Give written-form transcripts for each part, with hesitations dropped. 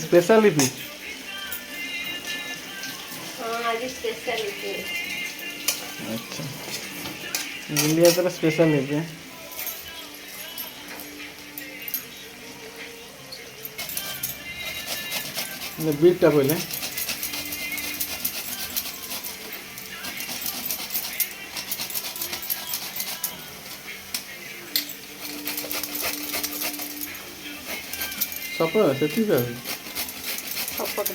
Speciality हाँ आज speciality अच्छा इंडिया तर स्पेशलिटी है बीटा पहले सपना से ठीक है सपक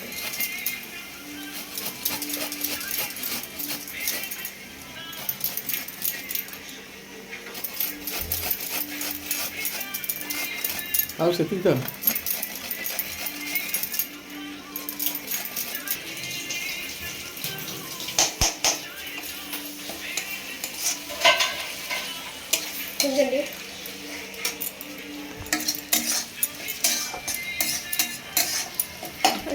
ଆଉ ସେତିକି ତ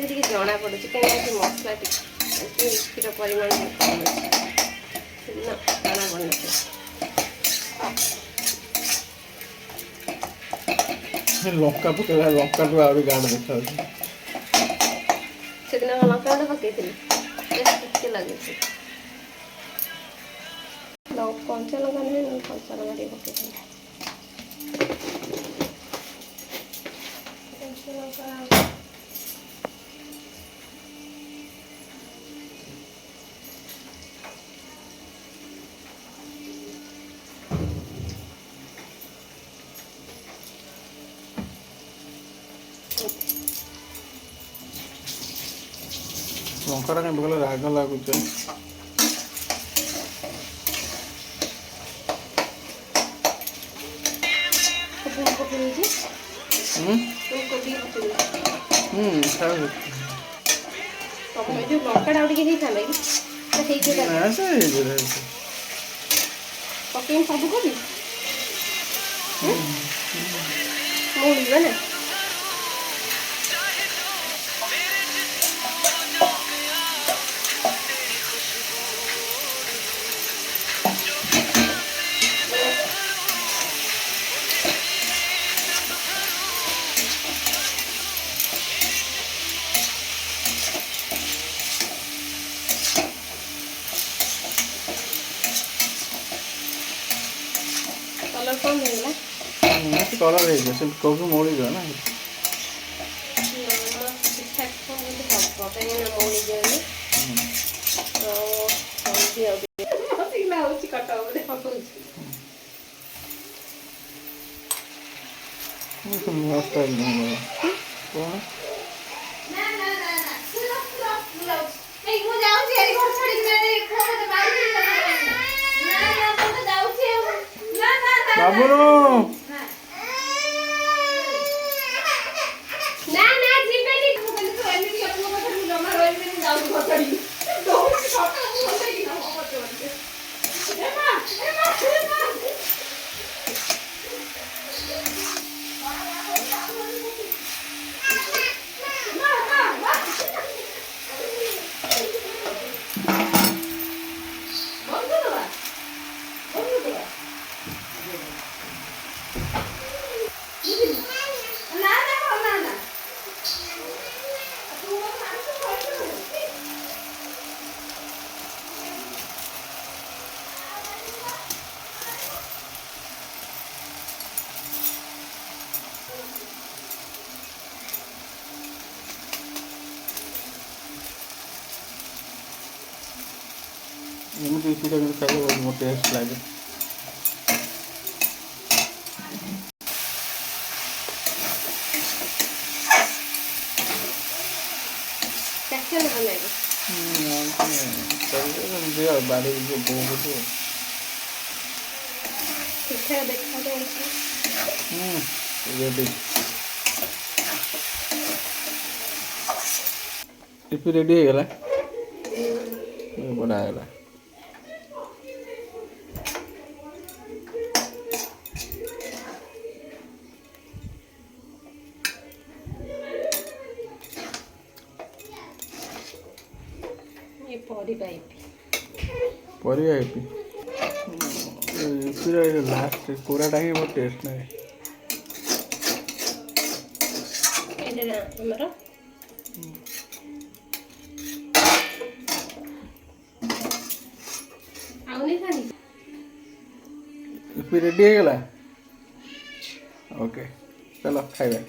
ଟିକେ ଜଣା ପଡୁଛି କାହିଁକି ମସଲା ଟିକେ କ୍ଷୀର ପରିମାଣ କମ୍ ଅଛି ନା ଜଣା ପଡୁନଥିବ ଲଙ୍କା ପକେଇବା ଲଙ୍କାଠୁ ଆହୁରି ଗାଢ଼ ଦେଖାଯାଉଛି ସେଦିନ ଲଙ୍କା ଗୁଣ୍ଡ ପକେଇଥିଲି ଟିକେ ଲାଗୁଛି କଞ୍ଚା ଲଙ୍କା ନୁହେଁ କଞ୍ଚା ଲଙ୍କା ଟିକେ ପକେଇଥିଲି କଞ୍ଚା ଲଙ୍କା ଲଙ୍କାଟା କାଇଁ ଭଲ ରାଗ ଲାଗୁଛି ତମେ ଯୋଉ ଲଙ୍କାଟା ଟିକେ ହେଇଥାନ୍ତା କି ପକେଇକି ସବୁ କରି ମୋଡ଼ିବା ନା कलर कौन रहेगा कलर ହେଇଯିବ ସେ କୋବି ମୋଡ଼ିଯିବ ନା ଠିକଠାକ କାହିଁକି ନା ମୋଡ଼ି ଦିଅନି ହେଉଛି କଟକ ବୋଧେ ପକଉଛି ନୂଆ ଷ୍ଟାଇଲ କ'ଣ ବାବୁରୁ ଏମିତି ପିଠା କିନ୍ତୁ ଖାଇଲେ ବହୁତ ମୋ ଟେଷ୍ଟ ଲାଗେ ବାଡ଼ି ବହୁତ ପିଠା ଦେଖାଯାଉଛି ରେଡ଼ି ଇପି ରେଡ଼ି ହେଇଗଲା ବଢ଼ିଆ ହେଇଗଲା ପରିବା ଇପି ଇପିର ଲାଷ୍ଟ କୋରାଟା ହିଁ ବହୁତ ଟେଷ୍ଟ ଲାଗେ ଆମର ଆଉ ନେଇ ଖାଲି ଇପି ରେଡ଼ି ହେଇଗଲା। ଓକେ ଚାଲ ଖାଇବା।